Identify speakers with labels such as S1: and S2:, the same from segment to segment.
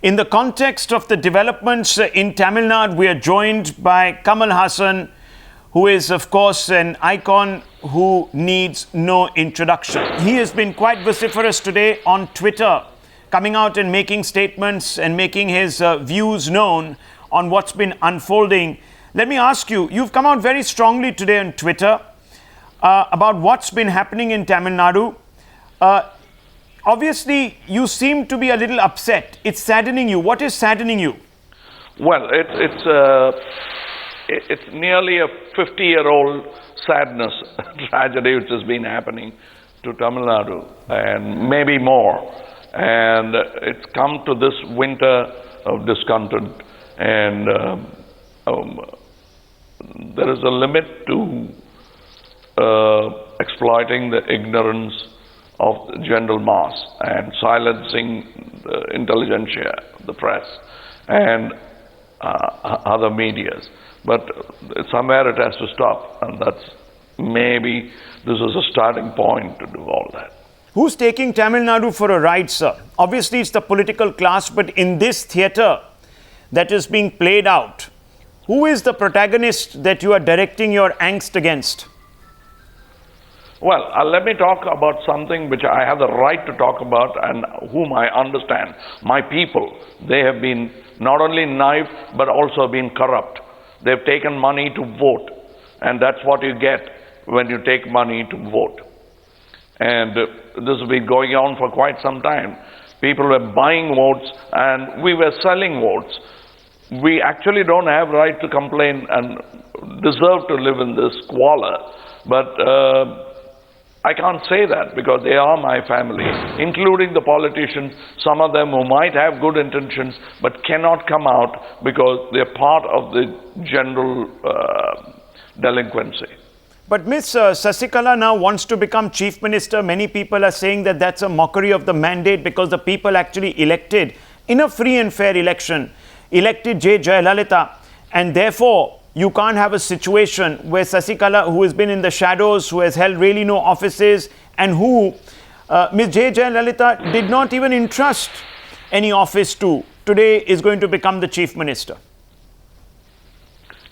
S1: In the context of the developments in Tamil Nadu, we are joined by Kamal Haasan, who is, of course, an icon who needs no introduction. He has been quite vociferous today on Twitter, coming out and making statements and making his views known on what's been unfolding. Let me ask you, you've come out very strongly today on Twitter about what's been happening in Tamil Nadu. Obviously, you seem to be a little upset. It's saddening you. What is saddening you?
S2: Well, it's nearly a 50-year-old sadness, tragedy which has been happening to Tamil Nadu, and maybe more. And it's come to this winter of discontent, and there is a limit to exploiting the ignorance of the general mass and silencing the intelligentsia, the press, and other medias. But somewhere it has to stop, and that's maybe this is a starting point to do all that.
S1: Who's taking Tamil Nadu for a ride, sir? Obviously, it's the political class, but in this theatre that is being played out, who is the protagonist that you are directing your angst against?
S2: Well, let me talk about something which I have the right to talk about and whom I understand. My people, they have been not only naive, but also been corrupt. They've taken money to vote, and that's what you get when you take money to vote. And this has been going on for quite some time. People were buying votes, and we were selling votes. We actually don't have right to complain and deserve to live in this squalor, but I can't say that because they are my family, including the politicians, some of them who might have good intentions but cannot come out because they're part of the general delinquency.
S1: But Ms. Sasikala now wants to become Chief Minister. Many people are saying that that's a mockery of the mandate because the people actually elected in a free and fair election, elected J. Jayalalitha, and therefore you can't have a situation where Sasikala, who has been in the shadows, who has held really no offices, and who Ms. J. Jayalalitha did not even entrust any office to, today is going to become the Chief Minister.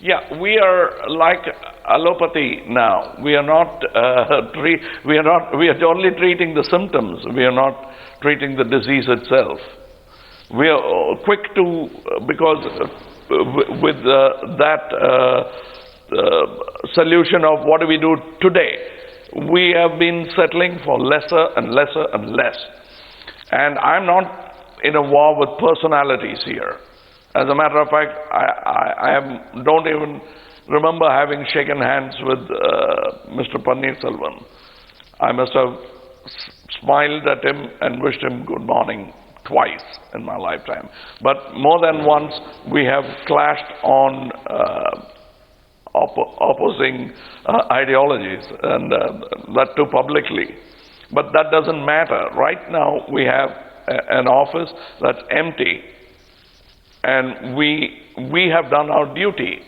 S2: Yeah, we are like allopathy now. We are not we are only treating the symptoms. We are not treating the disease itself. We are quick to, because with that solution of what do we do today, we have been settling for lesser and lesser and less. And I'm not in a war with personalities here. As a matter of fact, I don't even remember having shaken hands with Mr. Panneerselvam. I must have smiled at him and wished him good morning twice in my lifetime. But more than once, we have clashed on opposing ideologies, and that too publicly. But that doesn't matter. Right now, we have an office that's empty, and we have done our duty.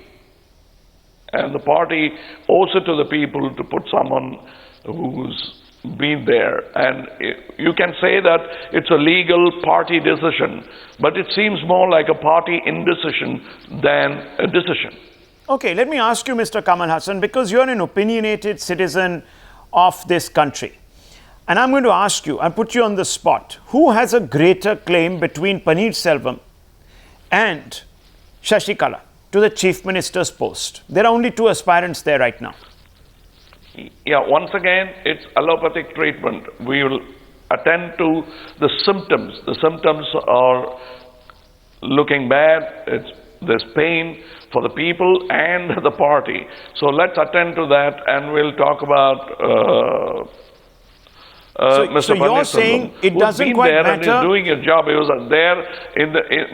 S2: And the party owes it to the people to put someone who's been there. And you can say that it's a legal party decision, but it seems more like a party indecision than a decision.
S1: Okay, let me ask you, Mr. Kamal Haasan, because you're an opinionated citizen of this country. And I'm going to ask you, I'll put you on the spot. Who has a greater claim between Panneerselvam and Sasikala to the Chief Minister's post? There are only two aspirants there right now.
S2: Yeah, once again, it's allopathic treatment. We will attend to the symptoms. The symptoms are looking bad. There's pain for the people and the party. So let's attend to that, and we'll talk about Mr.
S1: So you're saying it doesn't quite matter?
S2: And he's doing his job. He was there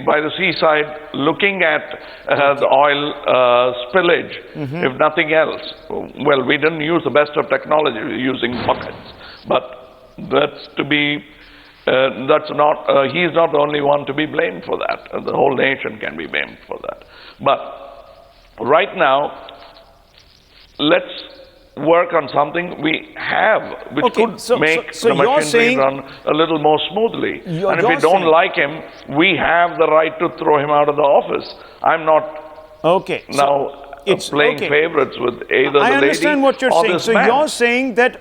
S2: by the seaside looking at the oil spillage, if nothing else. Well, we didn't use the best of technology. We were using buckets. But that's to be, that's not, he's not the only one to be blamed for that. The whole nation can be blamed for that. But right now, let's work on something we have, which
S1: Okay,
S2: could
S1: so
S2: make
S1: so
S2: the
S1: you're
S2: machinery
S1: saying-
S2: run a little more smoothly.
S1: You're-
S2: And if we
S1: you're
S2: don't
S1: saying-
S2: like him, we have the right to throw him out of the office. I'm not
S1: Okay. so
S2: now playing
S1: okay.
S2: favorites with either
S1: I
S2: the
S1: understand
S2: lady
S1: what you're
S2: or
S1: saying.
S2: this
S1: So
S2: man.
S1: you're saying that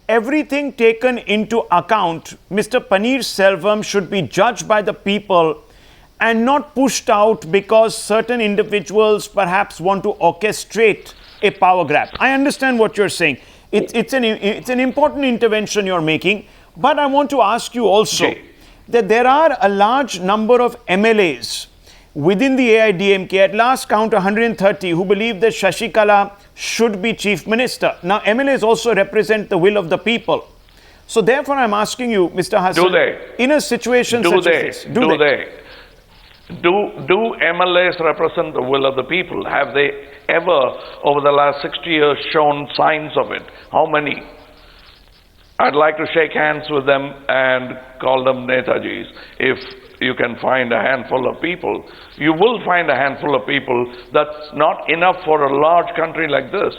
S1: everything taken into account, Mr. Panneerselvam should be judged by the people and not pushed out because certain individuals perhaps want to orchestrate a power grab. I understand what you're saying. It's an important intervention you're making, but I want to ask you also
S2: Okay.
S1: that there are a large number of MLAs within the AIDMK, at last count 130, who believe that Shashikala should be chief minister. Now, MLAs also represent the will of the people. So therefore, I'm asking you, Mr. Haasan,
S2: Do they?
S1: in a situation
S2: Do
S1: such
S2: they?
S1: as this,
S2: Do they? Do MLAs represent the will of the people? Have they ever, over the last 60 years, shown signs of it? How many? I'd like to shake hands with them and call them Netajis. If you can find a handful of people, you will find a handful of people. That's not enough for a large country like this.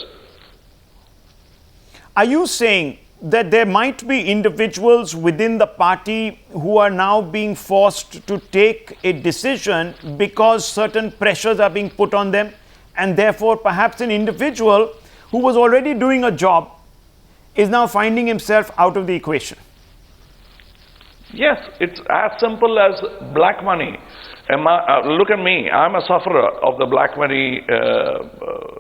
S1: Are you saying that there might be individuals within the party who are now being forced to take a decision because certain pressures are being put on them, and therefore perhaps an individual who was already doing a job is now finding himself out of the equation?
S2: Yes, it's as simple as black money. Look at me, I'm a sufferer of the black money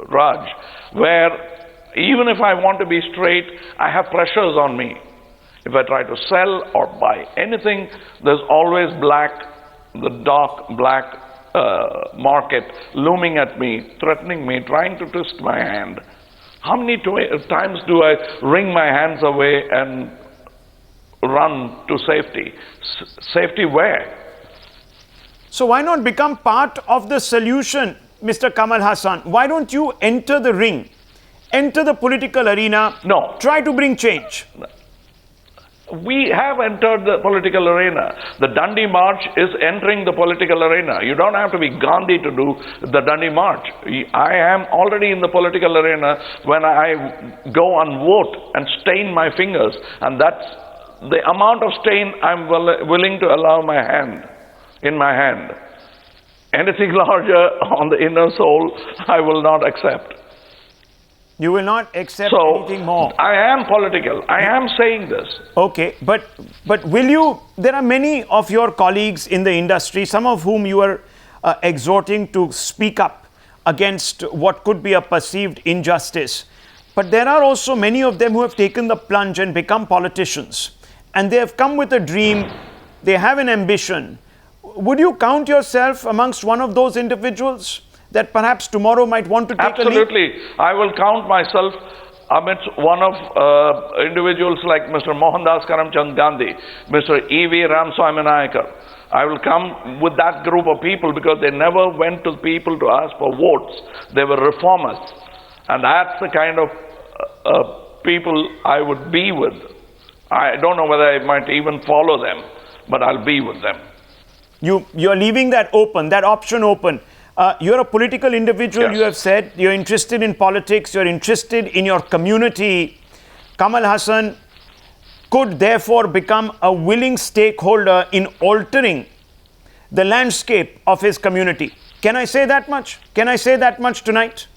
S2: Raj, where even if I want to be straight, I have pressures on me. If I try to sell or buy anything, there's always the dark black market looming at me, threatening me, trying to twist my hand. How many times do I wring my hands away and run to safety? Safety where?
S1: So why not become part of the solution, Mr. Kamal Haasan? Why don't you enter the ring, enter the political arena,
S2: No.
S1: try to bring change?
S2: We have entered the political arena. The Dundee March is entering the political arena. You don't have to be Gandhi to do the Dundee March. I am already in the political arena when I go and vote and stain my fingers. And that's the amount of stain I'm willing to allow in my hand. Anything larger on the inner soul, I will not accept.
S1: You will not accept
S2: So,
S1: anything more.
S2: I am political. I am saying this.
S1: Okay, but will you, there are many of your colleagues in the industry, some of whom you are exhorting to speak up against what could be a perceived injustice. But there are also many of them who have taken the plunge and become politicians. And they have come with a dream, they have an ambition. Would you count yourself amongst one of those individuals that perhaps tomorrow might want to take a lead?
S2: Absolutely. I will count myself amidst one of individuals like Mr. Mohandas Karamchand Gandhi, Mr. E.V. Ramaswamy Nayakar. I will come with that group of people because they never went to people to ask for votes. They were reformers. And that's the kind of people I would be with. I don't know whether I might even follow them, but I'll be with them.
S1: You're leaving that open, that option open. You're a political individual,
S2: Yes.
S1: You have said. You're interested in politics. You're interested in your community. Kamal Haasan could therefore become a willing stakeholder in altering the landscape of his community. Can I say that much? Can I say that much tonight?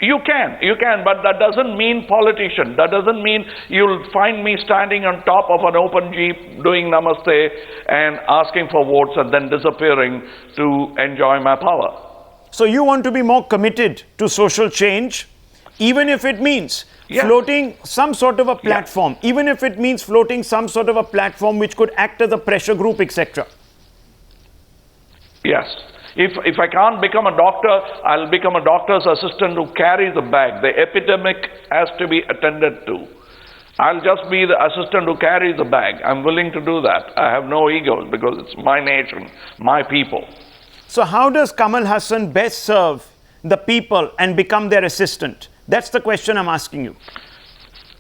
S2: You can, but that doesn't mean politician. That doesn't mean you'll find me standing on top of an open jeep doing namaste and asking for votes and then disappearing to enjoy my power.
S1: So you want to be more committed to social change, even if it means
S2: Yes.
S1: floating some sort of a platform, even if it means floating some sort of a platform which could act as a pressure group, etc.
S2: Yes. If I can't become a doctor, I'll become a doctor's assistant who carries the bag. The epidemic has to be attended to. I'll just be the assistant who carries the bag. I'm willing to do that. I have no egos because it's my nation, my people.
S1: So how does Kamal Haasan best serve the people and become their assistant? That's the question I'm asking you.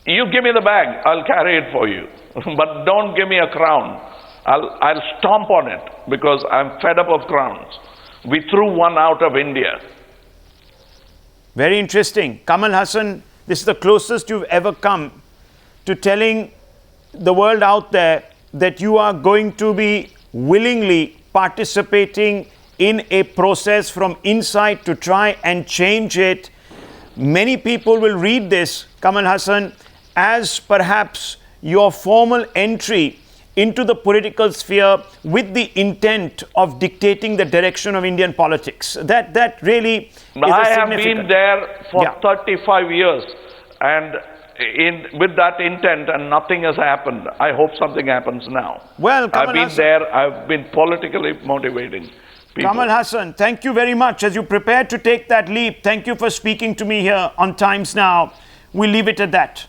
S2: You give me the bag, I'll carry it for you. But don't give me a crown. I'll stomp on it because I'm fed up of crowns. We threw one out of India.
S1: Very interesting. Kamal Haasan This is the closest you've ever come to telling the world out there that you are going to be willingly participating in a process from inside to try and change it. Many people will read this, Kamal Haasan, as perhaps your formal entry into the political sphere with the intent of dictating the direction of Indian politics. That really is
S2: I have been there for 35 years and with that intent, and nothing has happened. I hope something happens now.
S1: Well, Kamal
S2: I've been
S1: Haasan,
S2: there, I've been politically motivating people.
S1: Kamal Haasan, thank you very much. As you prepare to take that leap, thank you for speaking to me here on Times Now. We'll leave it at that.